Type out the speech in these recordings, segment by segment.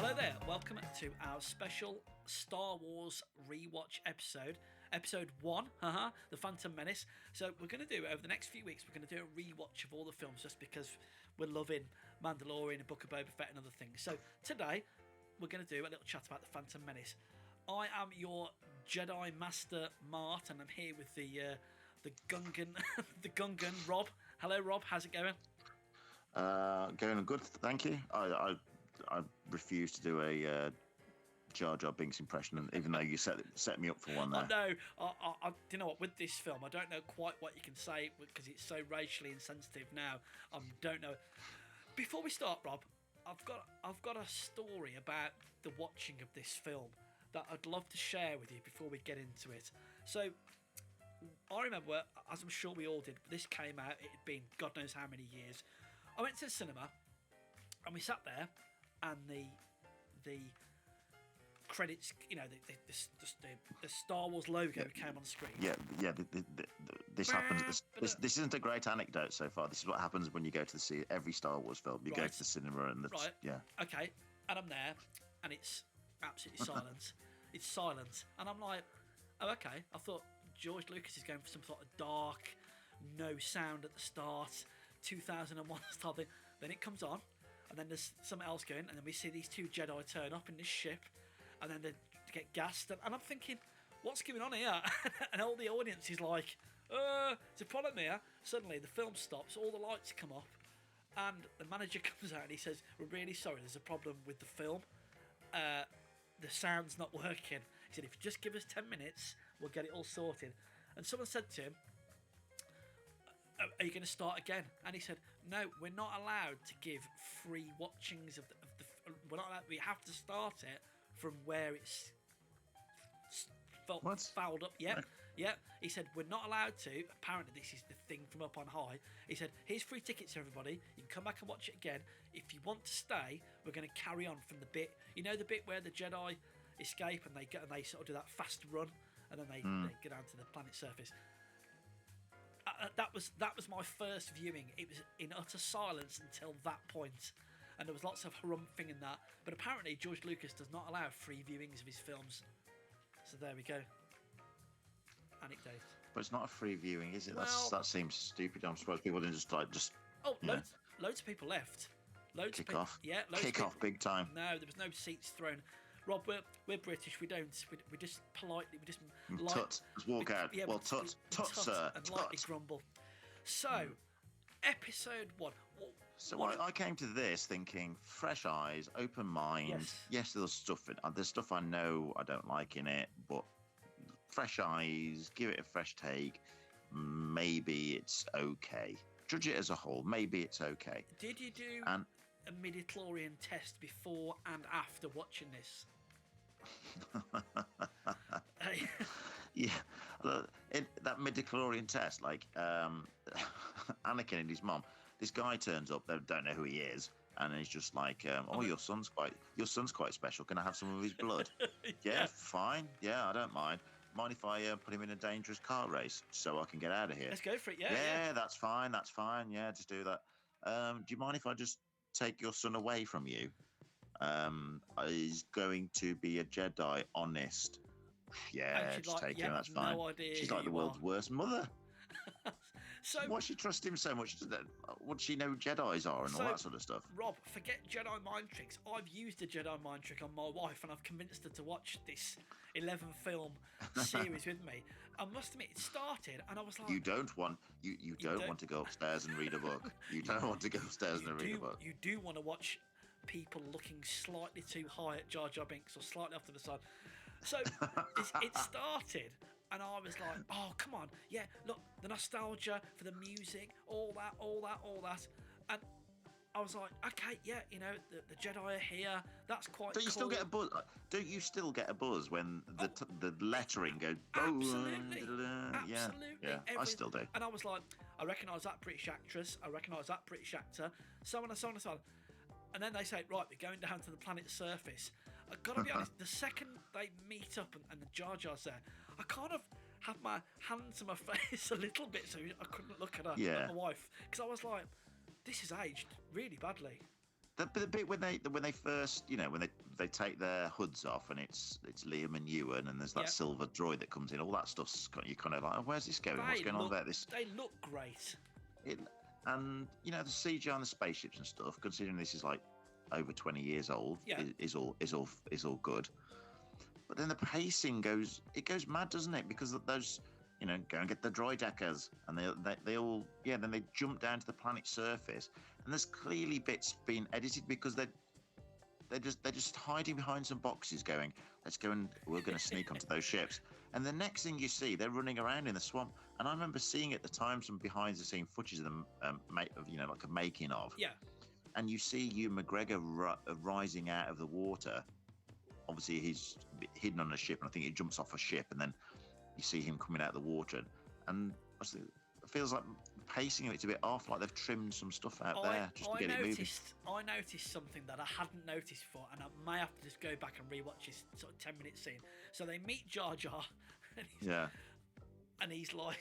Hello there, welcome to our special Star Wars rewatch episode 1, the Phantom Menace. So we're going to do, over the next few weeks, we're going to do a rewatch of all the films just because we're loving Mandalorian and Book of Boba Fett and other things. So today, we're going to do a little chat about the Phantom Menace. I am your Jedi Master Mart, and I'm here with the Gungan, the Gungan Rob. Hello Rob, how's it going? Going good, thank you. I refuse to do a Jar Jar Binks impression, even though you set me up for one there. I know. I you know what? With this film, I don't know quite what you can say because it's so racially insensitive now. I don't know. Before we start, Rob, I've got a story about the watching of this film that I'd love to share with you before we get into it. So, I remember, as I'm sure we all did, this came out. It had been God knows how many years. I went to the cinema, and we sat there, and the credits, you know, the Star Wars logo came on screen. Yeah. This happens. This isn't a great anecdote so far. This is what happens when you go to see every Star Wars film. You go to the cinema and yeah. Okay, and I'm there, and it's absolutely silent. It's silent, and I'm like, oh, okay. I thought George Lucas is going for some sort of dark, no sound at the start, 2001 style thing. Then it comes on, and then there's something else going, and then we see these two Jedi turn up in this ship, and then they get gassed, and I'm thinking, what's going on here? And all the audience is like, it's a problem here. Suddenly the film stops, all the lights come up, and the manager comes out and he says, we're really sorry, there's a problem with the film. The sound's not working. He said, if you just give us 10 minutes, we'll get it all sorted. And someone said to him, are you going to start again? And he said, no, we're not allowed to give free watchings of the we're not allowed, we have to start it from where it's fouled up. Yeah. He said, we're not allowed to. Apparently this is the thing from up on high. He said, here's free tickets everybody, you can come back and watch it again. If you want to stay, we're going to carry on from the bit, you know, the bit where the Jedi escape and they sort of do that fast run, and then they get down to the planet's surface. That was my first viewing. It was in utter silence until that point, and there was lots of harumphing in that. But apparently George Lucas does not allow free viewings of his films. So there we go. Anecdote. But it's not a free viewing, is it? Well, that seems stupid. I'm surprised people didn't just. Oh, loads of people left. Kick off. Yeah, kick off big time. No, there was no seats thrown. Rob, we're British. We just politely, just walk out. Yeah, tut, sir. And lightly grumble. So, episode 1. So I came to this thinking fresh eyes, open mind. Yes, there's stuff I know I don't like in it, but fresh eyes, give it a fresh take. Maybe it's okay. Judge it as a whole. Maybe it's okay. Did you do a midichlorian test before and after watching this? Yeah, that midichlorian test, like Anakin and his mom. This guy turns up, they don't know who he is, and he's just like, your son's quite special. Can I have some of his blood? Yeah, fine. Yeah, I don't mind. Mind if I put him in a dangerous car race so I can get out of here? Let's go for it. Yeah, that's fine. Yeah, just do that. Do you mind if I just take your son away from you? He's going to be a Jedi, honest. Yeah, just take him, that's fine. No idea. She's like the world's worst mother. So why she trust him so much? What she know Jedis are and all that sort of stuff? Rob, forget Jedi mind tricks. I've used a Jedi mind trick on my wife, and I've convinced her to watch this 11-film series with me. I must admit, it started, and I was like, you don't want to go upstairs and read a book. You don't want to go upstairs and read a book. You do want to watch people looking slightly too high at Jar Jar Binks or slightly off to the side. So it started, and I was like, oh, come on. Yeah, look, the nostalgia for the music, all that. And I was like, okay, yeah, you know, the Jedi are here. That's quite Don't you still get a buzz? Don't you still get a buzz when the lettering goes? Absolutely. Yeah, I still do. And I was like, I recognise that British actress. I recognise that British actor. So on and so on and so on. And then they say, right, we're going down to the planet's surface. I've got to be honest, the second they meet up and the Jar Jar's there, I kind of had my hand to my face a little bit so I couldn't look at her, at my wife. Because I was like, this has aged really badly. The bit when they first, when they they take their hoods off, and it's Liam and Ewan, and there's that Yeah. silver droid that comes in. All that stuff's you're kind of like, oh, where's this going? What's going on about this? They look great. And the CGI on the spaceships and stuff, considering this is like over 20 years old, Yeah. is all good. But then the pacing goes mad, doesn't it? Because those, go and get the droid deckers, and they all, then they jump down to the planet's surface, and there's clearly bits being edited because they're just hiding behind some boxes, going, let's go and we're going to sneak onto those ships. And the next thing you see, they're running around in the swamp. And I remember seeing at the time some behind-the-scene footage of them, like a making of. Yeah. And you see Ewan McGregor rising out of the water. Obviously, he's hidden on a ship, and I think he jumps off a ship, and then you see him coming out of the water. And it feels like the pacing of it's a bit off, like they've trimmed some stuff out there just to get it moving. I noticed something that I hadn't noticed before, and I may have to just go back and rewatch this sort of 10-minute scene. So they meet Jar Jar, and he's like,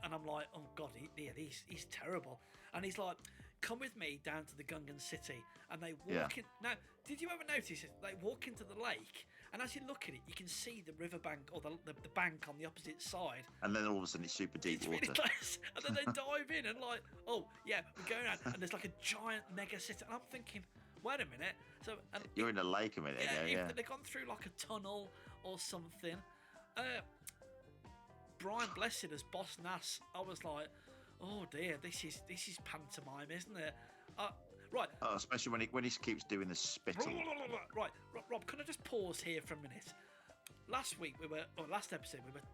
and I'm like, oh god, he's terrible, and he's like, come with me down to the Gungan city, and they walk in. Now, did you ever notice it? They walk into the lake, and as you look at it, you can see the riverbank or the bank on the opposite side. And then all of a sudden, it's super deep water. Really close. And then they dive in and like, oh yeah, we're going out, and there's like a giant mega city. And I'm thinking, wait a minute. So you're in a lake a minute ago. Yeah. If they'd gone through like a tunnel or something. Brian Blessed as Boss Nass. I was like, oh dear, this is pantomime, isn't it? Right. Oh, especially when he keeps doing the spitting. Right, Rob, can I just pause here for a minute? Last episode, we were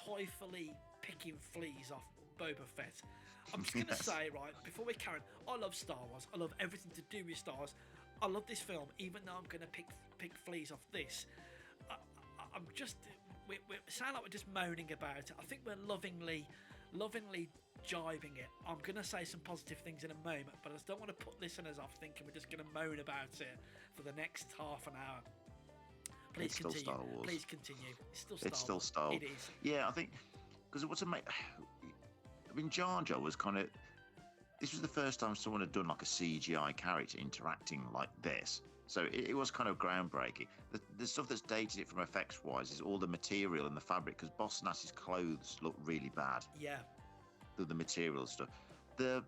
toyfully picking fleas off Boba Fett. I'm just going to say, right, before we carry on, I love Star Wars. I love everything to do with Star Wars. I love this film, even though I'm going to pick fleas off this. I'm just... We sound like we're just moaning about it. I think we're lovingly jibing it. I'm going to say some positive things in a moment, but I just don't want to put listeners off thinking we're just going to moan about it for the next half an hour. Please it's continue. Still Star Wars. Please continue. It's still Star Wars. It is. Yeah, I think because what's amazing. I mean, Jar Jar was kind of. This was the first time someone had done like a CGI character interacting like this. So it was kind of groundbreaking. The stuff that's dated it from effects wise is all the material and the fabric, because Boss Nass's clothes look really bad. Yeah. The material stuff. I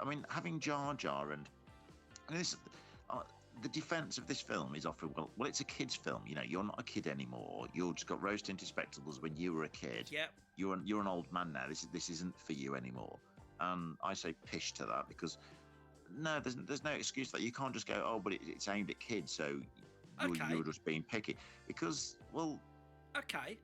mean, having Jar Jar and this, the defense of this film is often well, it's a kid's film. You're not a kid anymore. You've just got rose tinted spectacles when you were a kid. Yeah. You're an old man now. This isn't for you anymore. And I say pish to that, because no, there's no excuse for that. You can't just go, oh, but it's aimed at kids, so you're just being picky. Because, well, okay,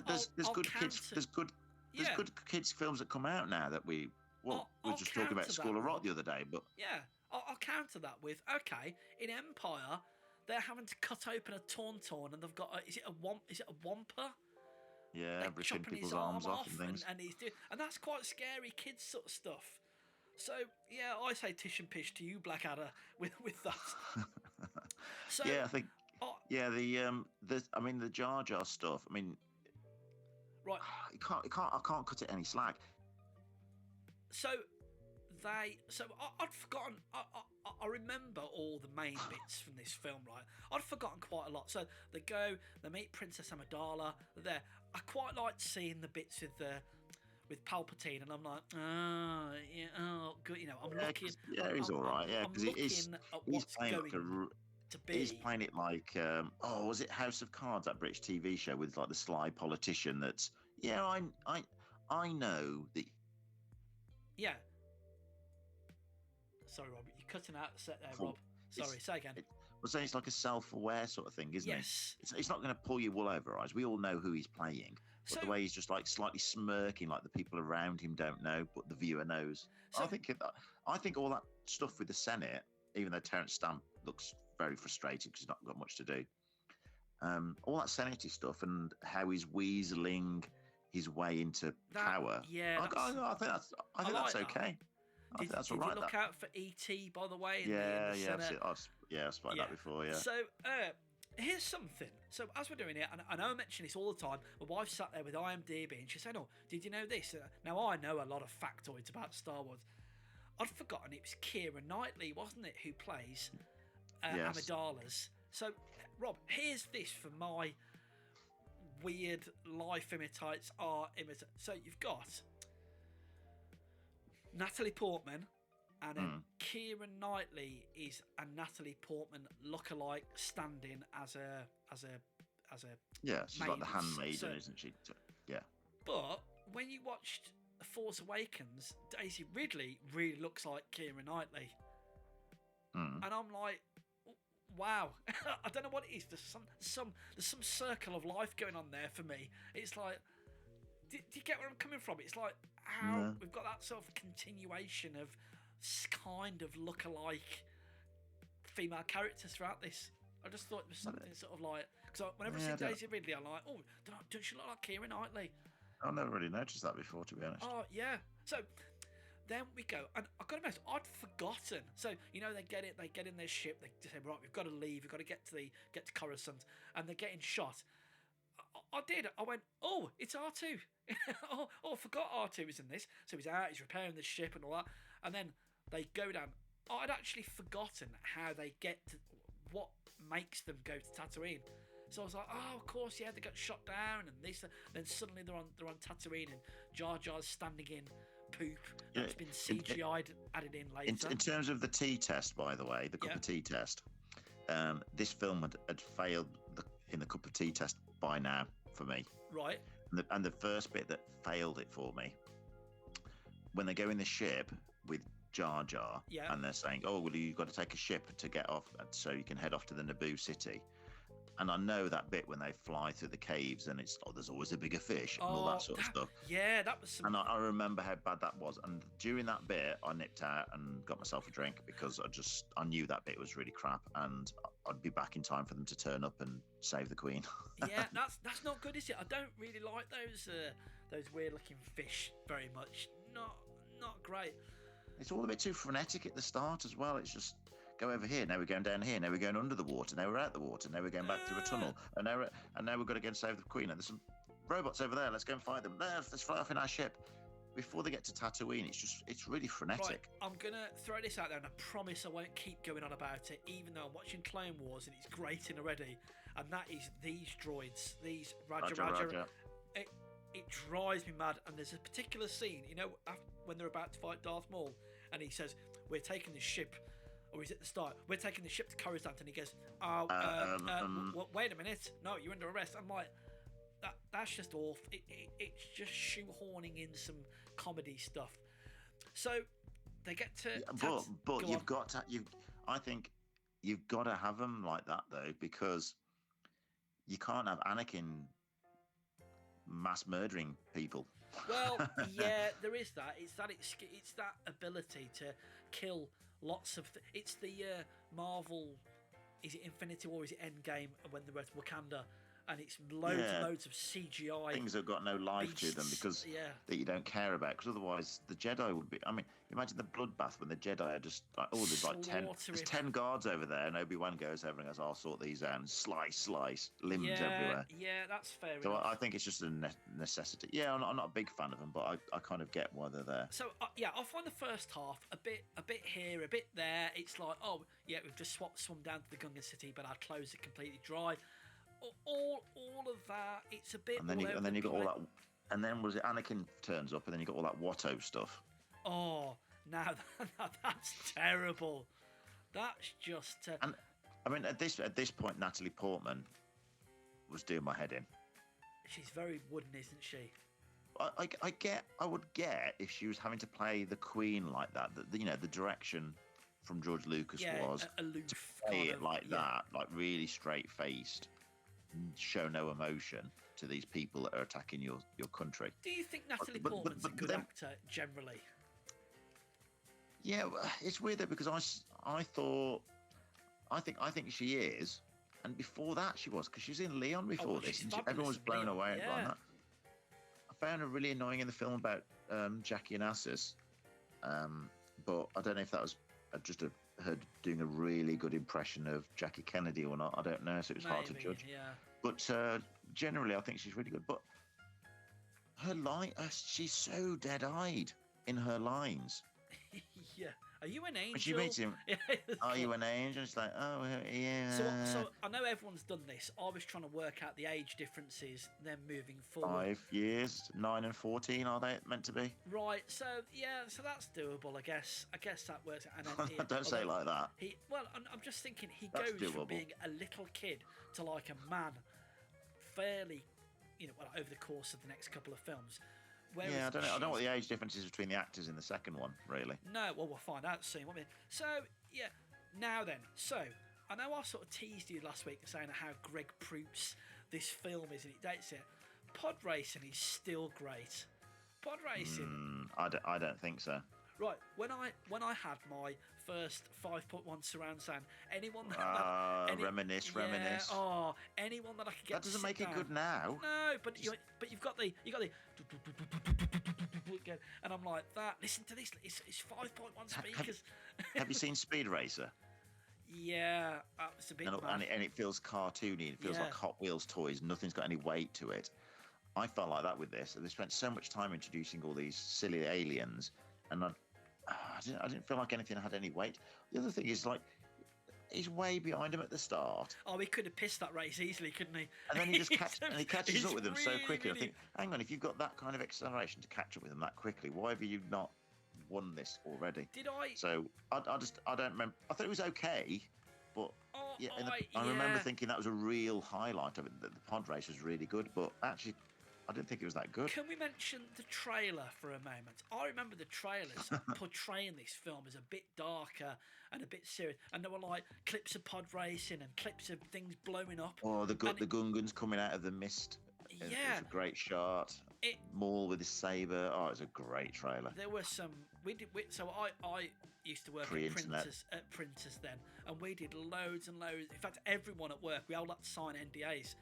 there's good kids films that come out now that we were just talking about School of Rock the other day, but yeah, I'll counter that with okay. In Empire, they're having to cut open a tauntaun, and they've got is it a wampa? Yeah, like ripping people's arms off and things, and that's quite scary kids sort of stuff. So yeah, I say tish and pish to you, Blackadder, with that. So yeah, I think the Jar Jar stuff. I mean, right, I can't cut it any slack. So I'd forgotten. I remember all the main bits from this film, right? I'd forgotten quite a lot. So they meet Princess Amidala. They're there. I quite liked seeing the bits with Palpatine, and I'm like, good. I'm looking. Yeah, he's all right. Yeah, because he's playing He's playing it like, was it House of Cards, that British TV show with like the sly politician? That's I know that. Yeah. Sorry, Rob, you're cutting out the set there, Rob. Sorry, say again. I'm saying it's like a self-aware sort of thing, isn't it? Yes. It's not going to pull your wool over our eyes. We all know who he's playing. But the way he's just like slightly smirking, like the people around him don't know, but the viewer knows. I think all that stuff with the Senate, even though Terence Stamp looks very frustrated because he's not got much to do, all that Senate stuff and how he's weaseling his way into power. Yeah, I think that's okay. I think that's all right. Did you look out for E.T., by the way? I've spotted that before. Yeah. So here's something. So as we're doing it, and I know I mention this all the time, my wife sat there with IMDb and she said, "Oh, did you know this?" Now I know a lot of factoids about Star Wars. I'd forgotten it was Keira Knightley, wasn't it, who plays Yes. Amidala's. So, Rob, here's this for my weird life imitates art imitates. So you've got Natalie Portman, and then Keira Knightley is a Natalie Portman lookalike, standing as a Yeah, she's like the maiden. handmaiden, isn't she? Yeah. But when you watched Force Awakens, Daisy Ridley really looks like Keira Knightley, and I'm like, wow. I don't know what it is. There's some circle of life going on there for me. It's like, do you get where I'm coming from? It's like how we've got that sort of continuation of kind of look-alike female characters throughout this. I just thought it was something sort of like, because whenever I see Daisy Ridley, I'm like, oh, don't she look like Keira Knightley? I've never really noticed that before, to be honest. Oh yeah. So then we go, and I've got to admit, I'd forgotten. So they get in their ship. They say, right, we've got to leave. We've got to get to Coruscant, and they're getting shot. I did. I went, oh, it's R2. oh, I forgot R2 was in this. So he's out. He's repairing the ship and all that. And then they go down. I'd actually forgotten how they get to what makes them go to Tatooine. So I was like, oh, of course, yeah, they got shot down and this. Then suddenly they're on Tatooine and Jar Jar's standing in poop. Yeah, it's been CGI'd, added in later. In terms of the tea test, by the way, the cup of tea test, this film had failed in the cup of tea test by now for me. Right. And the first bit that failed it for me, when they go in the ship with Jar Jar, and they're saying, oh, well, you've got to take a ship to get off so you can head off to the Naboo city. And I know that bit when they fly through the caves and it's, there's always a bigger fish and all that sort of stuff. Yeah, that was And I remember how bad that was. And during that bit, I nipped out and got myself a drink because I knew that bit was really crap and I'd be back in time for them to turn up and save the Queen. Yeah, that's not good, is it? I don't really like those weird-looking fish very much. Not great. It's all a bit too frenetic at the start as well. It's just, go over here, now we're going down here, now we're going under the water, now we're out the water, now we're going back through a tunnel, and now we've got to go and save the Queen, and there's some robots over there, let's go and fight them, let's fly off in our ship. Before they get to Tatooine, it's really frenetic. Right, I'm going to throw this out there, and I promise I won't keep going on about it, even though I'm watching Clone Wars, and it's grating already, and that is these droids, these Raja. It drives me mad, and there's a particular scene, when they're about to fight Darth Maul, and he says, we're taking this ship, or is it the start? We're taking the ship to Coruscant, and he goes, wait a minute, no, you're under arrest. I'm like, that's just awful. It's just shoehorning in some comedy stuff. So they get to, but you've got to, I think you've got to have them like that though, because you can't have Anakin mass murdering people. Well, yeah, there is that. It's that ability to kill lots of. It's the Marvel. Is it Infinity War? Is it Endgame? When they're at Wakanda, and it's loads and loads of CGI things that have got no life to them because that you don't care about. Because otherwise, the Jedi would be. I mean, imagine the bloodbath when the Jedi are just like, oh, there's like 10 guards over there, and Obi-Wan goes over and goes, I'll sort these out, and slice, limbs everywhere. Yeah, that's fair. So I think it's just a necessity. Yeah, I'm not a big fan of them, but I kind of get why they're there. So I find the first half a bit here, a bit there. It's like, oh yeah, we've just swum down to the Gungan city, but our clothes are completely dry. All of that, it's a bit. And then you got all that, and then was it Anakin turns up, and then you got all that Watto stuff. Oh, now that's terrible. That's just. And I mean, at this point, Natalie Portman was doing my head in. She's very wooden, isn't she? I would get if she was having to play the Queen like that. The direction from George Lucas was aloof, to play it like that, like really straight faced. Show no emotion to these people that are attacking your country. Do you think Natalie Portman's a good actor generally? Yeah, it's weird though because I think she is, and before that she was because she was in Leon before this, and everyone was blown away by that. I found her really annoying in the film about Jackie Onassis, but I don't know if that was just her doing a really good impression of Jackie Kennedy or not. I don't know, so it was hard to judge. Yeah. But generally, I think she's really good. But her line, she's so dead-eyed in her lines. Yeah, Are you an angel? When she meets him, Yeah, are you an angel? It's like, oh, yeah. So I know everyone's done this. I was trying to work out the age differences, then moving forward. 5 years, 9 and 14, are they meant to be? Right. So yeah. So that's doable. I guess that works. And then Don't say it like that. Well, I'm just thinking he That's goes from doable. being a little kid to like a man, fairly, over the course of the next couple of films. Whereas Yeah, I don't know what the age difference is between the actors in the second one, really. No, well, we'll find out soon, won't we? So, yeah, now then. So, I know I sort of teased you last week saying how Greg Proops this film is and it dates it. Pod racing is still great. Pod racing. I don't think so. Right, when I had my first 5.1 surround sound, anyone that reminisce. anyone that I could get. That doesn't make it good now. No, but you've got the and I'm like that. Listen to this. It's 5.1 speakers. Have you seen Speed Racer? Yeah, it's a bit. And it feels cartoony. It feels like Hot Wheels toys. Nothing's got any weight to it. I felt like that with this. They spent so much time introducing all these silly aliens, and I didn't feel like anything had any weight. The other thing is, like, he's way behind him at the start. Oh, he could have pissed that race easily, couldn't he? And then he just catches up with them so quickly. Really... I think, hang on, if you've got that kind of acceleration to catch up with them that quickly, why have you not won this already? Did I? So I don't remember. I thought it was okay, but I remember thinking that was a real highlight of it. That the pod race was really good, but actually, I didn't think it was that good. Can we mention the trailer for a moment? I remember the trailers portraying this film as a bit darker and a bit serious, and there were like clips of pod racing and clips of things blowing up. Oh, the Gungans coming out of the mist. Yeah, it's a great shot. Maul with his saber. Oh, it's a great trailer. There were some. I used to work at printers then, and we did loads and loads. In fact, everyone at work, we all had to sign NDAs.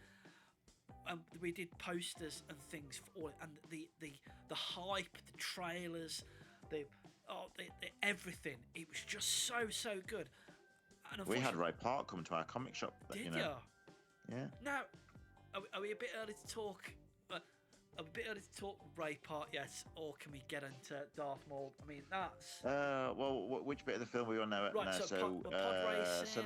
We did posters and things for all, and the hype, the trailers, the everything. It was just so good. And we had Ray Park come to our comic shop. Did you? Yeah. Now, are we a bit early to talk? Are we a bit early to talk Ray Park yet, or can we get into Darth Maul? I mean, that's. Well, which bit of the film are we on now? Right, so pod racing. So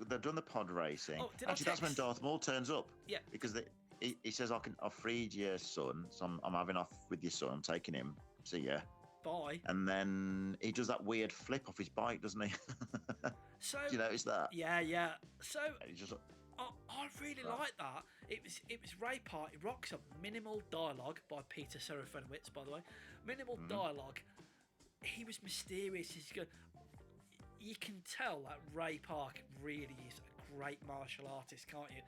they've done the pod racing. Oh, actually, that's when Darth Maul turns up. Yeah. Because he says, I've freed your son, so I'm having off with your son. I'm taking him. See ya. Bye. And then he does that weird flip off his bike, doesn't he? So. Do you notice that? Yeah. So. He just. I really like that. It was Ray Park. It rocks up. Minimal dialogue by Peter Serafinowicz, by the way. Minimal dialogue. He was mysterious. He's good. You can tell that Ray Park really is a great martial artist, can't you?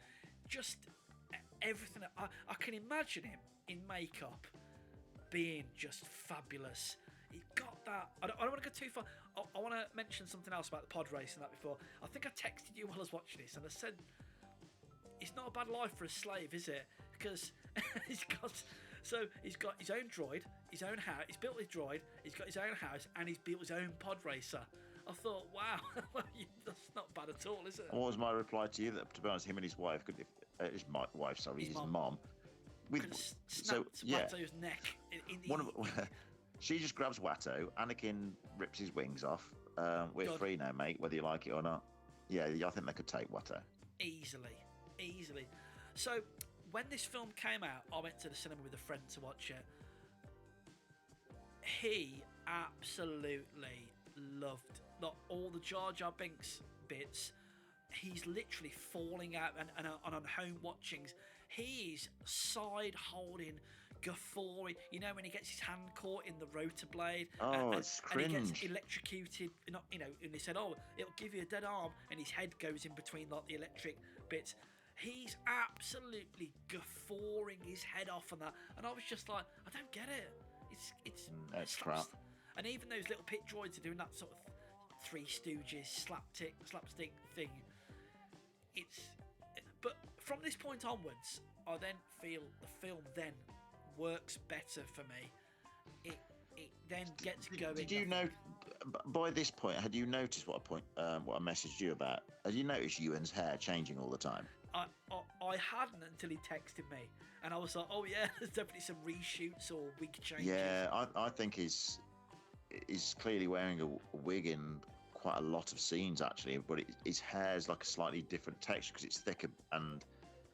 Just everything. I can imagine him in makeup being just fabulous. He got that. I don't want to go too far. I want to mention something else about the pod race and that before. I think I texted you while I was watching this, and I said, it's not a bad life for a slave, is it? Because he's got his own droid, his own house. He's built his droid. He's got his own house, and he's built his own pod racer. I thought, wow, that's not bad at all, is it? What was my reply to you? That, to be honest, him and his wife his mom. Watto's neck. She just grabs Watto. Anakin rips his wings off. We're free now, mate, whether you like it or not. Yeah, I think they could take Watto. Easily. So, when this film came out, I went to the cinema with a friend to watch it. He absolutely loved not all the Jar Jar Binks bits. He's literally falling out, and on home watchings, he's side holding, guffawing. You know, when he gets his hand caught in the rotor blade, it's cringe. And he gets electrocuted. And they said, "Oh, it'll give you a dead arm," and his head goes in between like the electric bits. He's absolutely guffawing his head off on that, and I was just like, I don't get it. It's crap. And even those little pit droids are doing that sort of Three Stooges slapstick thing. But from this point onwards, I then feel the film then works better for me. It then gets going. Did you know? By this point, had you noticed what I messaged you about? Had you noticed Ewan's hair changing all the time? I hadn't until he texted me, and I was like, oh yeah, there's definitely some reshoots or wig changes. Yeah, I think his is clearly wearing a wig in quite a lot of scenes actually, but his hair's like a slightly different texture because it's thicker and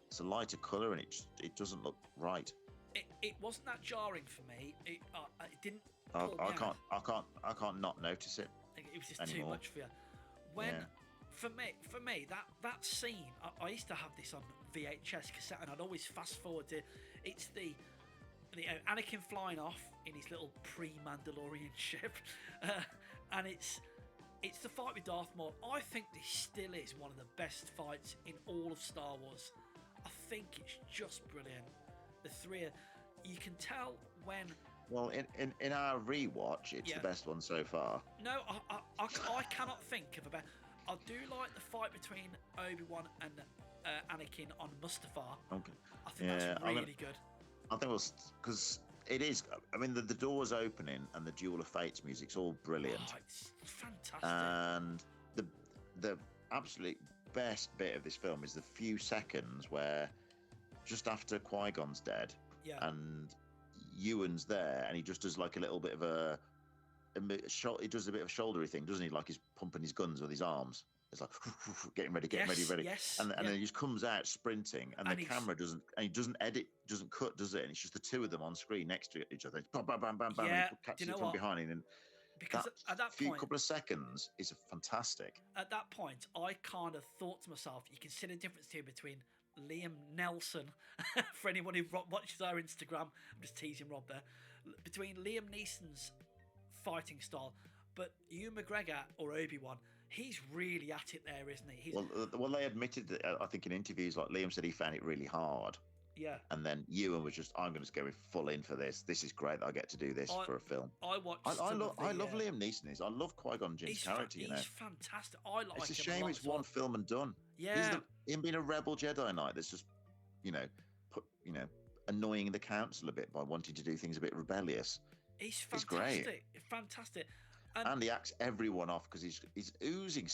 it's a lighter colour, and it doesn't look right. It wasn't that jarring for me. It didn't. I can't not notice it. It was just anymore. too much for you. For me, that scene, I used to have this on VHS cassette, and I'd always fast forward to. It's the Anakin flying off in his little pre-Mandalorian ship, and it's the fight with Darth Maul. I think this still is one of the best fights in all of Star Wars. I think it's just brilliant. The three, you can tell when. Well, in our rewatch, it's the best one so far. No, I cannot think of a better. I do like the fight between Obi-Wan and Anakin on Mustafar. Okay. I think that's really good. I think because it is. I mean, the doors opening and the Duel of Fates music's all brilliant. Oh, it's fantastic. And the absolute best bit of this film is the few seconds where just after Qui-Gon's dead, and Ewan's there, and he just does like a little bit of he does a bit of a shouldery thing, doesn't he? Like he's pumping his guns with his arms. It's like getting ready. Yes, and then he just comes out sprinting, and the camera doesn't, and he doesn't edit, doesn't cut, does it? And it's just the two of them on screen next to each other. Bam, bam, bam, bam, bam. Yeah, and he catches you know it from what? behind him. And because at that point, couple of seconds is fantastic. At that point, I kind of thought to myself, you can see the difference here between Liam Nelson, for anyone who watches our Instagram, I'm just teasing Rob there, between Liam Neeson's fighting style, but Ewan McGregor or Obi-Wan, he's really at it there, isn't he? Well, they admitted that, I think in interviews, like Liam said he found it really hard. Yeah. And then Ewan was just, I'm going to go full in for this. This is great that I get to do this for a film. I watched. I love Liam Neeson. I love Qui-Gon Jinn's character. He's fantastic. I like him. It's a shame it's one film and done. Yeah. Him being a rebel Jedi Knight that's just, annoying the council a bit by wanting to do things a bit rebellious. He's fantastic. He's great. Fantastic. And he acts everyone off because he's oozing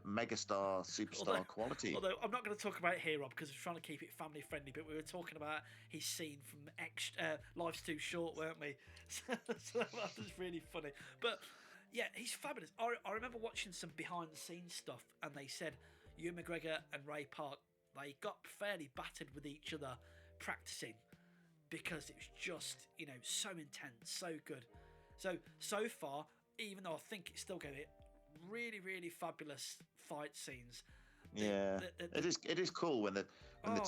megastar, superstar quality. Although I'm not going to talk about it here, Rob, because we're trying to keep it family friendly, but we were talking about his scene from Life's Too Short, weren't we? So that was really funny. But yeah, he's fabulous. I remember watching some behind the scenes stuff, and they said Ewan McGregor and Ray Park, they got fairly battered with each other practicing because it was just, so intense, so good. So far, even though I think it's still going to be really, really fabulous fight scenes. It is cool when the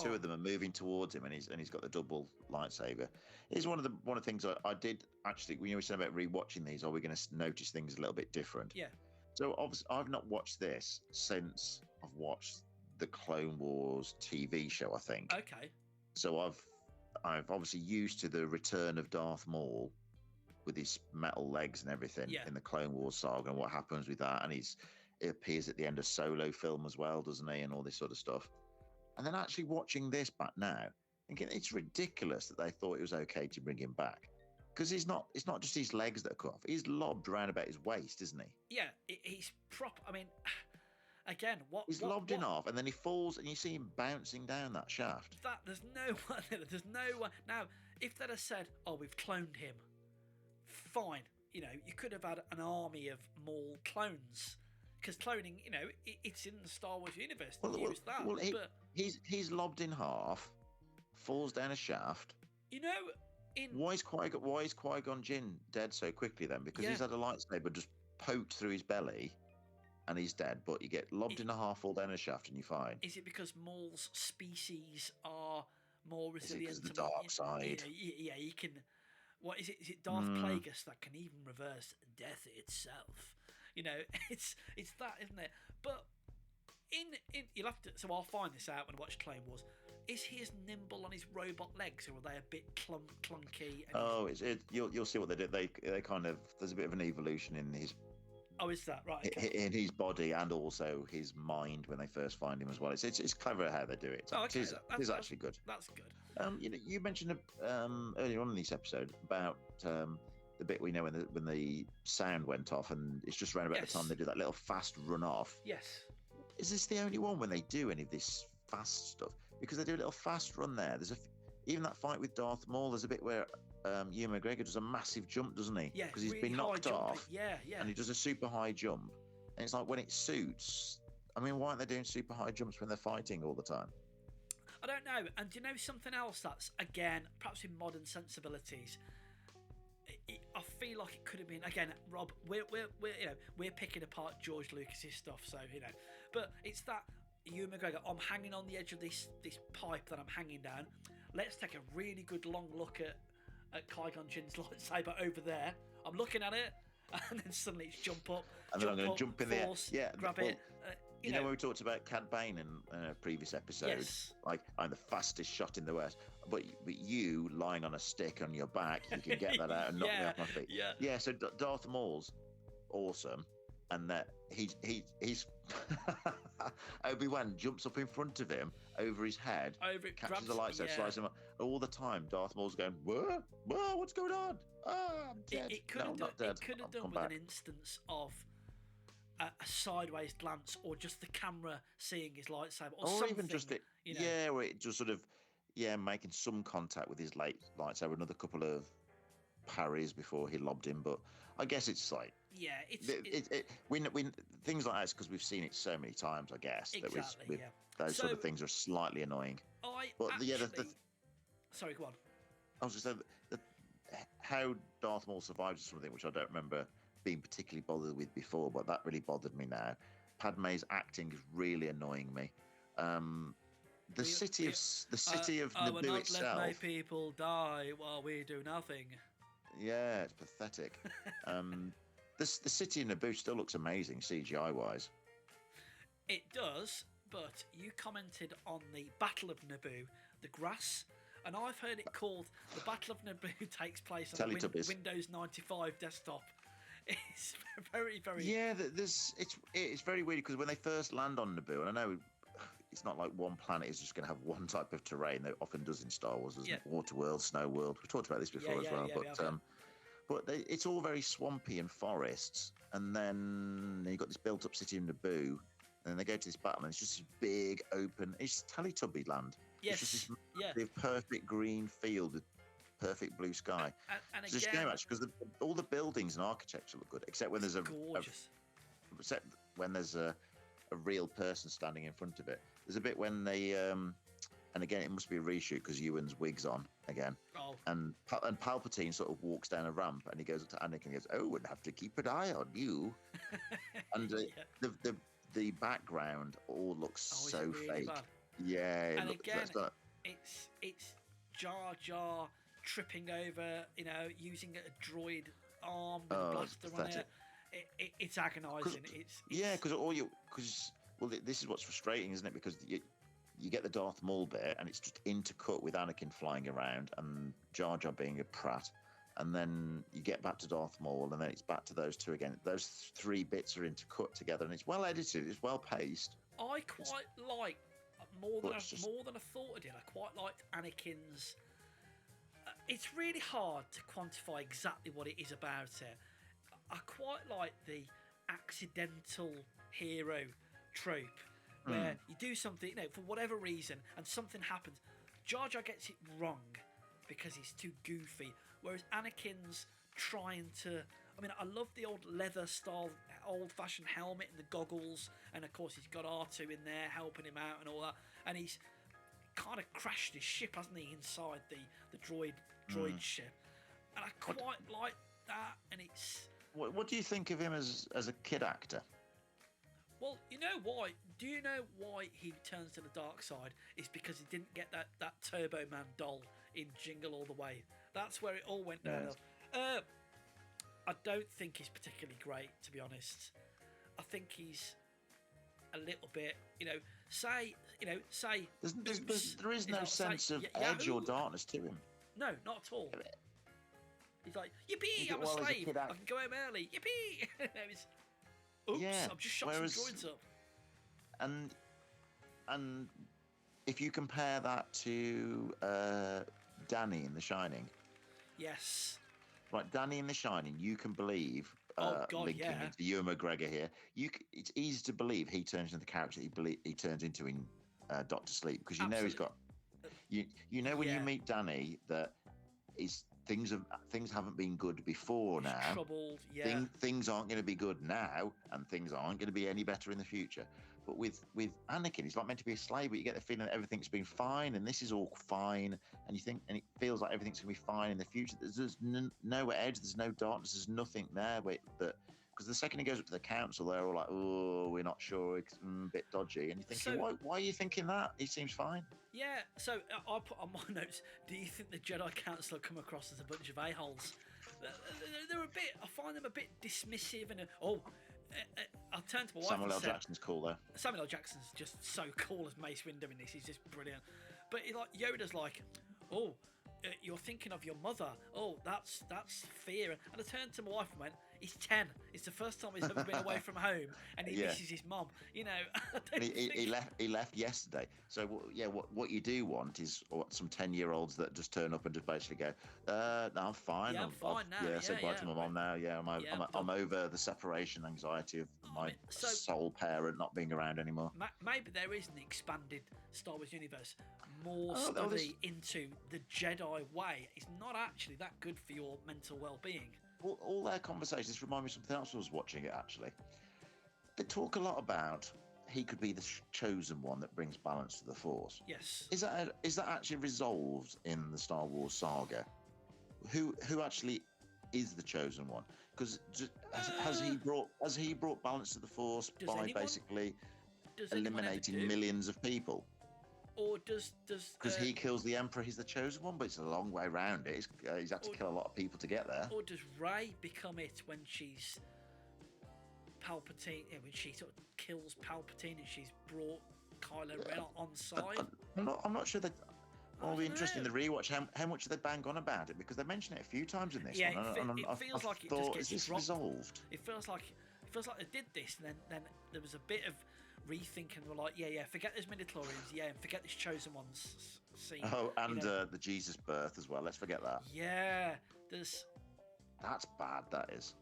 two of them are moving towards him, and he's got the double lightsaber. It's one of the things I did actually. When you were saying about rewatching these, are we going to notice things a little bit different? Yeah. So obviously, I've not watched this since I've watched the Clone Wars TV show, I think. Okay. So I've obviously used to the return of Darth Maul with his metal legs and everything in the Clone Wars saga and what happens with that, and it appears at the end of Solo film as well, doesn't he, and all this sort of stuff. And then actually watching this back now, thinking it's ridiculous that they thought it was okay to bring him back, because it's not just his legs that are cut off; he's lobbed around about his waist, isn't he? Yeah, he's proper. I mean, again, he's lobbed in half, and then he falls, and you see him bouncing down that shaft. There's no one. Now, if they'd have said, "Oh, we've cloned him," fine. You could have had an army of Maul clones, because cloning, it's in the Star Wars universe. Use that. Well, he's lobbed in half, falls down a shaft. Why is Qui-Gon Jinn dead so quickly then? Because he's had a lightsaber just poked through his belly, and he's dead. But you get lobbed in a half, fall down a shaft, and you're fine. Is it because Maul's species are more resilient to the dark side? Yeah, you can. What is it? Is it Darth Plagueis that can even reverse death itself? It's that, isn't it? But in you'll have to. So I'll find this out when I watch Clone Wars. Is he as nimble on his robot legs, or are they a bit clunky? You'll see what they did. They kind of, there's a bit of an evolution in his. Oh, is that right? Okay. In his body and also his mind when they first find him as well. It's clever how they do it. It is actually good. That's good. You mentioned earlier on in this episode about the bit we know when the sound went off, and it's just around about the time they do that little fast run off. Yes. Is this the only one when they do any of this fast stuff? Because they do a little fast run there. Even that fight with Darth Maul, there's a bit where Ewan McGregor does a massive jump, doesn't he? Yeah, Because he's really been high knocked jumping. off, Yeah, yeah. and he does a super high jump. And it's like when it suits. I mean, why aren't they doing super high jumps when they're fighting all the time? I don't know. And do you know something else that's, again, perhaps in modern sensibilities, I feel like it could have been, again, Rob, we're picking apart George Lucas's stuff, so but it's that Ewan McGregor, I'm hanging on the edge of this pipe that I'm hanging down. Let's take a really good long look at Qui-Gon Jinn's lightsaber over there. I'm looking at it, and then suddenly it's jump up, and then I'm going to jump in there, grab it. You know when we talked about Cad Bane in a previous episode, yes. Like I'm the fastest shot in the West, but you lying on a stick on your back, you can get that out and knock me off my feet. Yeah. So Darth Maul's awesome, and that he's Obi-Wan jumps up in front of him over his head, catches the lightsaber, slices him up. All the time, Darth Maul's going, "Whoa, what's going on? I'm dead." It could have done with an instance of a sideways glance, or just the camera seeing his lightsaber, or something, even just it, where it just sort of, making some contact with his lightsaber, another couple of parries before he lobbed him. But I guess it's like, we things like that because we've seen it so many times. I guess exactly, those sort of things are slightly annoying. Sorry, go on. I was just saying that how Darth Maul survives is something which I don't remember being particularly bothered with before, but that really bothered me now. Padme's acting is really annoying me. The city of Naboo itself. Let my people die while we do nothing. Yeah, it's pathetic. The city of Naboo still looks amazing CGI wise. It does, but you commented on the Battle of Naboo, the grass, and I've heard it called the Battle of Naboo takes place on Windows 95 desktop. It's very, very... Yeah, it's very weird because when they first land on Naboo, and I know it's not like one planet is just going to have one type of terrain. That often does in Star Wars, isn't it? Water world, snow world. We've talked about this before as well. It's all very swampy and forests, and then you've got this built-up city in Naboo, and then they go to this battle, and it's just this big open... It's Teletubby land. Yes, it's just this massive, perfect green field with perfect blue sky. And it's just game actually because all the buildings and architecture look good, except when there's except when there's a real person standing in front of it. There's a bit when they and again it must be a reshoot because Ewan's wig's on again, and Palpatine sort of walks down a ramp and he goes up to Anakin and goes, "Oh, we'll have to keep an eye on you." And the background all looks so really fake. Bad? Yeah, and again, it's Jar Jar tripping over, using a droid arm with a blaster on it. It's agonising. This is what's frustrating, isn't it? Because you get the Darth Maul bit, and it's just intercut with Anakin flying around and Jar Jar being a prat, and then you get back to Darth Maul, and then it's back to those two again. Those three bits are intercut together, and it's well edited. It's well paced. I quite like more than I thought I did. I quite liked Anakin's. It's really hard to quantify exactly what it is about it. I quite like the accidental hero trope where you do something, for whatever reason, and something happens. Jar Jar gets it wrong because he's too goofy, whereas Anakin's trying to... I mean, I love the old leather style, old-fashioned helmet and the goggles, and of course he's got R2 in there helping him out and all that, and he's kind of crashed his ship, hasn't he, inside the droid ship, and I quite like that. And it's... What do you think of him as a kid actor? Well, you know why? Do you know why he turns to the dark side? It's because he didn't get that Turbo Man doll in Jingle All the Way. That's where it all went downhill. I don't think he's particularly great, to be honest. I think he's a little bit, there is no sense of edge or darkness to him. No, not at all. He's like, yippee, I'm a slave. I can go home early. Yippee. I'm just shot some droids up. And if you compare that to Danny in The Shining. Yes. Right, Danny in The Shining, you can believe, linking into Ewan McGregor here, it's easy to believe he turns into the character he turns into in Doctor Sleep, because you know he's got... You know when you meet Danny that things haven't been good before He's now. troubled, yeah. Things aren't going to be good now, and things aren't going to be any better in the future. But with Anakin, he's like meant to be a slave, but you get the feeling that everything's been fine, and this is all fine, and it feels like everything's going to be fine in the future. There's no edge, there's no darkness, there's nothing there. Because the second he goes up to the council, they're all like, "Oh, we're not sure, it's a bit dodgy," and you're thinking, why are you thinking that? He seems fine. Yeah, so I put on my notes, do you think the Jedi Council come across as a bunch of a-holes? They're a bit, I find them a bit dismissive, and I'll turn to my wife. Samuel L. Jackson's cool though. Samuel L. Jackson's just so cool as Mace Windu in this. He's just brilliant. But Yoda's like, you're thinking of your mother. Oh, that's fear. And I turned to my wife and went, he's 10. It's the first time he's ever been away from home, and he misses his mom. He left yesterday. So what you do want is some 10-year-olds that just turn up and just basically go, no, I'm fine. Yeah, I'm fine now. Yeah, say bye to my mom now. Yeah, I'm over the separation anxiety of my sole parent not being around anymore. Maybe there is an expanded Star Wars universe, more study into the Jedi way. It's not actually that good for your mental well-being. All their conversations remind me of something else I was watching it, actually. They talk a lot about he could be the chosen one that brings balance to the Force. Yes. Is that actually resolved in the Star Wars saga? Who actually is the chosen one? Because has he brought balance to the Force by basically eliminating millions of people? Or does because he kills the Emperor, he's the chosen one, but it's a long way around it. He's had to kill a lot of people to get there. Or does Rey become it when she's Palpatine? When she sort of kills Palpatine and she's brought Kylo Ren on side? I'm not sure that. It'll be interesting in the rewatch how much they bang on about it, because they mention it a few times in this one. It feels like it just gets dropped. Resolved? It feels like they did this, and then there was a bit of rethinking. We're like, forget those midichlorians, and forget this chosen one's scene. Oh, and the Jesus birth as well. Let's forget that. Yeah, that's bad. That is.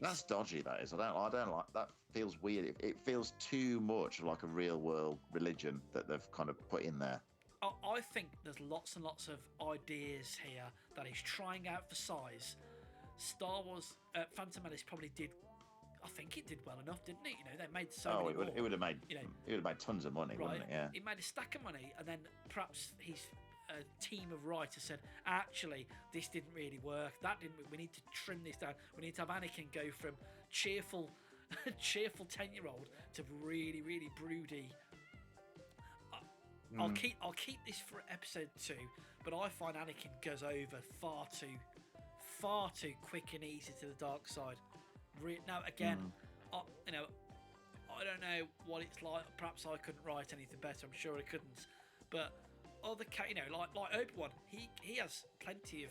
That's dodgy. That is. I don't like. That feels weird. It feels too much like a real world religion that they've kind of put in there. I think there's lots and lots of ideas here that he's trying out for size. Star Wars Phantom Menace probably did. I think it did well enough, didn't it? They made so many more. It would have made tons of money, wouldn't it? Yeah. It made a stack of money, and then perhaps his team of writers said, actually, this didn't really work. That didn't. We need to trim this down. We need to have Anakin go from cheerful 10-year-old to really, really broody. I'll keep this for episode 2, but I find Anakin goes over far too quick and easy to the dark side. Now again, I don't know what it's like. Perhaps I couldn't write anything better. I'm sure I couldn't. But other like Obi-Wan, he has plenty of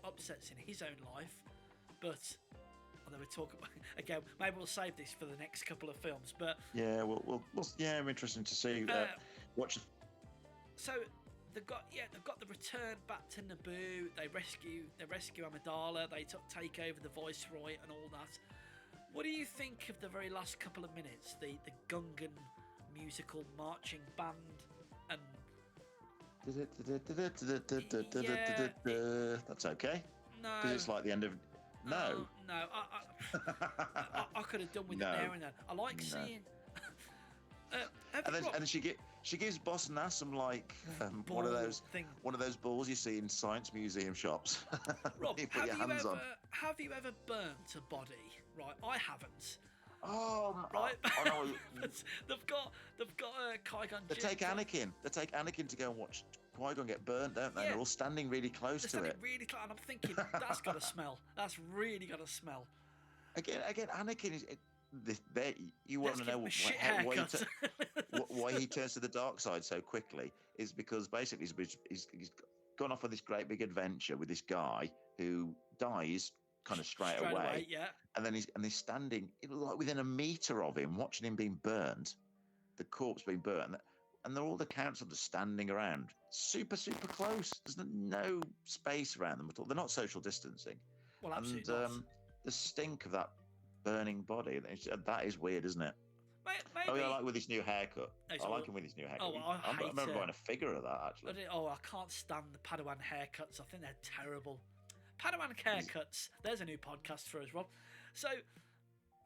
upsets in his own life. But I'll never talk about again. Maybe we'll save this for the next couple of films. But yeah, we'll I'm interested to see watch. So they've got the return back to Naboo. They rescue Amidala. They take over the Viceroy and all that. What do you think of the very last couple of minutes? The Gungan musical marching band and that's okay. No, because it's like the end of no. I could have done with it there and then. I like seeing. And then she gives Boss Nass some like one of those balls you see in science museum shops. Rob, you put your hands on. Have you ever burnt a body? Right, I haven't. Oh, right. Oh, no. they've got Qui-Gon. They take Anakin to go and watch Qui-Gon get burnt, don't they? Yeah. They're all standing really close to it. Really close, and I'm thinking that's got to smell. That's really got to smell. Again, Anakin is. You want to know why he turns to the dark side so quickly is because basically he's gone off on this great big adventure with this guy who dies kind of straight away, and then he's standing like within a meter of him, watching him being burned, the corpse being burned, and they're all the council just standing around, super close. There's no space around them at all. They're not social distancing. Well, absolutely not. The stink of that burning body, that is weird, isn't it? Maybe. I like with his new haircut. I like him with his new haircut. I remember buying a figure of that, actually. I can't stand the Padawan haircuts. I think they're terrible. Padawan haircuts. There's a new podcast for us, Rob. So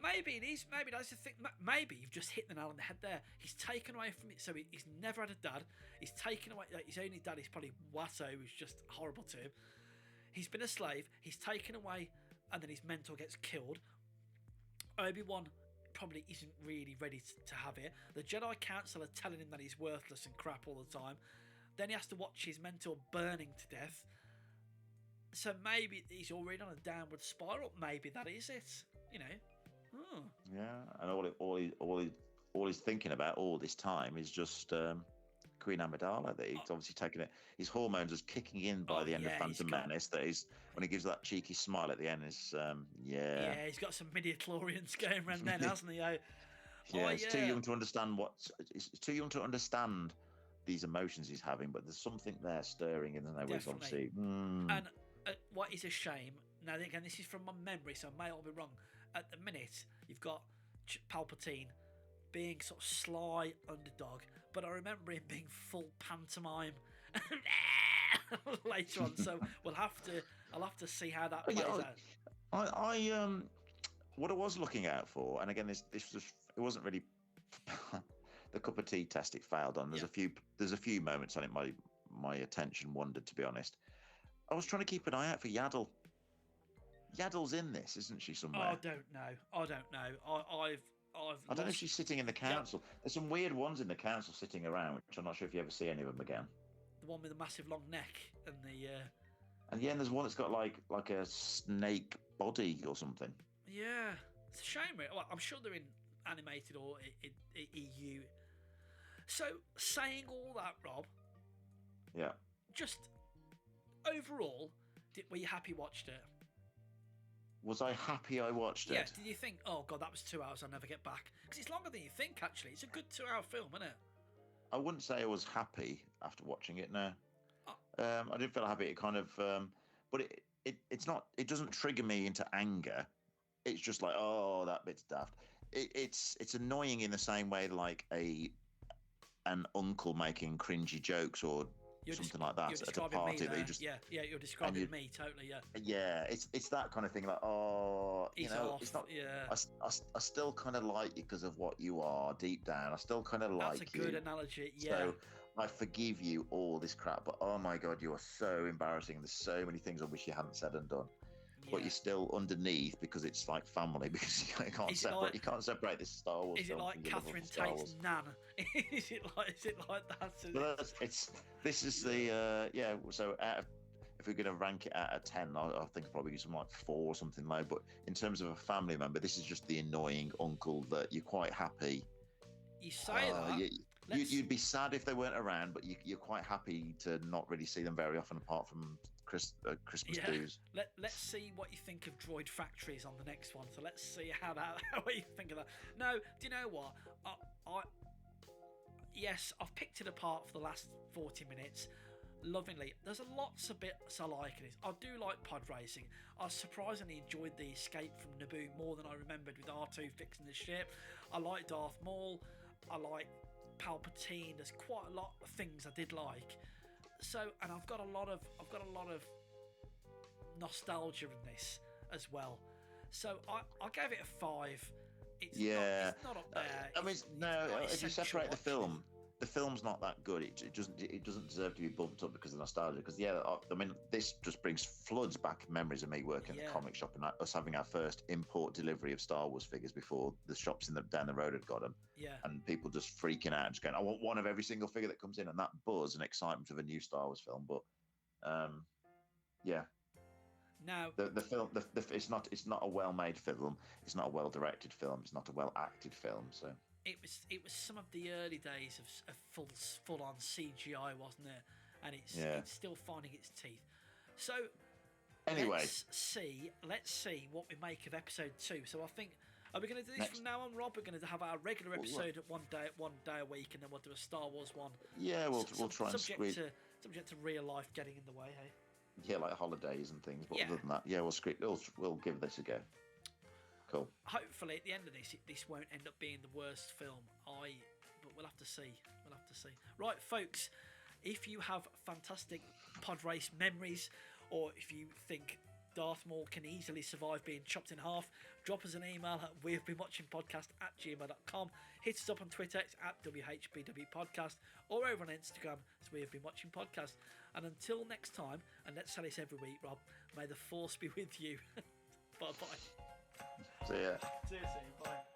maybe it is. Maybe that's the thing. Maybe you've just hit the nail on the head there. He's taken away from it. So he's never had a dad. He's taken away. His only dad is probably Watto, who's just horrible to him. He's been a slave. He's taken away, and then his mentor gets killed. Obi-Wan probably isn't really ready to have it. The Jedi Council are telling him that he's worthless and crap all the time. Then he has to watch his mentor burning to death. So maybe he's already on a downward spiral. Maybe that is it. You know. Yeah, and all he's thinking about all this time is just Queen Amidala. That he's obviously taken it. His hormones is kicking in by the end of Phantom Menace. That he's when he gives that cheeky smile at the end. Is Yeah, he's got some midi-chlorians going around then, hasn't he? He's too young to understand It's too young to understand these emotions he's having, but there's something there stirring in the way. Obviously, and what is a shame. Now again, this is from my memory, so I may all be wrong. At the minute, you've got Palpatine being sort of sly underdog, but I remember him being full pantomime later on. So I'll have to see how that plays out. What I was looking out for, and again, this was it wasn't really the cup of tea test. It failed on. There's a few moments on it. My attention wandered, to be honest. I was trying to keep an eye out for Yaddle. Yaddle's in this, isn't she, somewhere? I don't know. I don't know if she's sitting in the council. There's some weird ones in the council sitting around, which I'm not sure if you ever see any of them again. The one with the massive long neck and the. And there's one that's got like a snake body or something. Yeah, it's a shame. Well, I'm sure they're in animated or in EU. So saying all that, Rob. Yeah. Just overall, were you happy watched it? Was I happy I watched it? Yeah, did you think, oh God, that was 2 hours, I'll never get back? Because it's longer than you think, actually. It's a good 2-hour film, isn't it? I wouldn't say I was happy after watching it, no. I didn't feel happy. It kind of... but it's not... It doesn't trigger me into anger. It's just like, oh, that bit's daft. It's annoying in the same way like an uncle making cringy jokes or... something like that at a party that you just you're describing me totally. It's that kind of thing, like, oh, He's you know, off. it's not. I still kind of like you because of what you are deep down. I still kind of like you. That's a good analogy. So I forgive you all this crap, but oh my God, you are so embarrassing. There's so many things I wish you hadn't said and done. But you're still underneath because it's like family, because you can't separate this Star Wars. Is it like Catherine Tate's nan? is it like that? Well, this is the So if we're going to rank it out of 10, I think probably something like 4 or something low. But in terms of a family member, this is just the annoying uncle that you're quite happy. You say that. You'd be sad if they weren't around, but you're quite happy to not really see them very often, apart from Christmas dues. Let's see what you think of droid factories on the next one. So let's see how you think of that. No, do you know what? Yes, I've picked it apart for the last 40 minutes. Lovingly. There's lots of bits I like in it. I do like pod racing. I surprisingly enjoyed the escape from Naboo more than I remembered with R2 fixing the ship. I like Darth Maul. I like Palpatine. There's quite a lot of things I did like. So, and I've got a lot of nostalgia in this as well. So I gave it a 5. It's not up there. If you separate the film's not that good. It doesn't deserve to be bumped up because of nostalgia. Because this just brings floods back memories of me working at the comic shop and us having our first import delivery of Star Wars figures before the shops down the road had got them. Yeah. And people just freaking out, just going, "I want one of every single figure that comes in," and that buzz and excitement of a new Star Wars film. But Now the film, it's not a well-made film. It's not a well-directed film. It's not a well-acted film. So. It was some of the early days of full on CGI, wasn't it? And it's still finding its teeth. So anyway, let's see what we make of episode 2. So I think, are we going to do this from now on, Rob? We're going to have our regular episode at one day a week, and then we'll do a Star Wars one. Yeah, we'll try and squeeze. Subject to real life getting in the way, hey? Yeah, like holidays and things. But other than that, we'll give this a go. Cool. Hopefully, at the end of this won't end up being the worst film. But we'll have to see. Right, folks. If you have fantastic pod race memories, or if you think Darth Maul can easily survive being chopped in half, drop us an email at wehavebeenwatchingpodcast@gmail.com. Hit us up on Twitter, it's at WHBW Podcast, or over on Instagram, as We Have Been Watching Podcast. And until next time, and let's say this every week, Rob, may the Force be with you. Bye-bye. See ya. See you soon. Bye.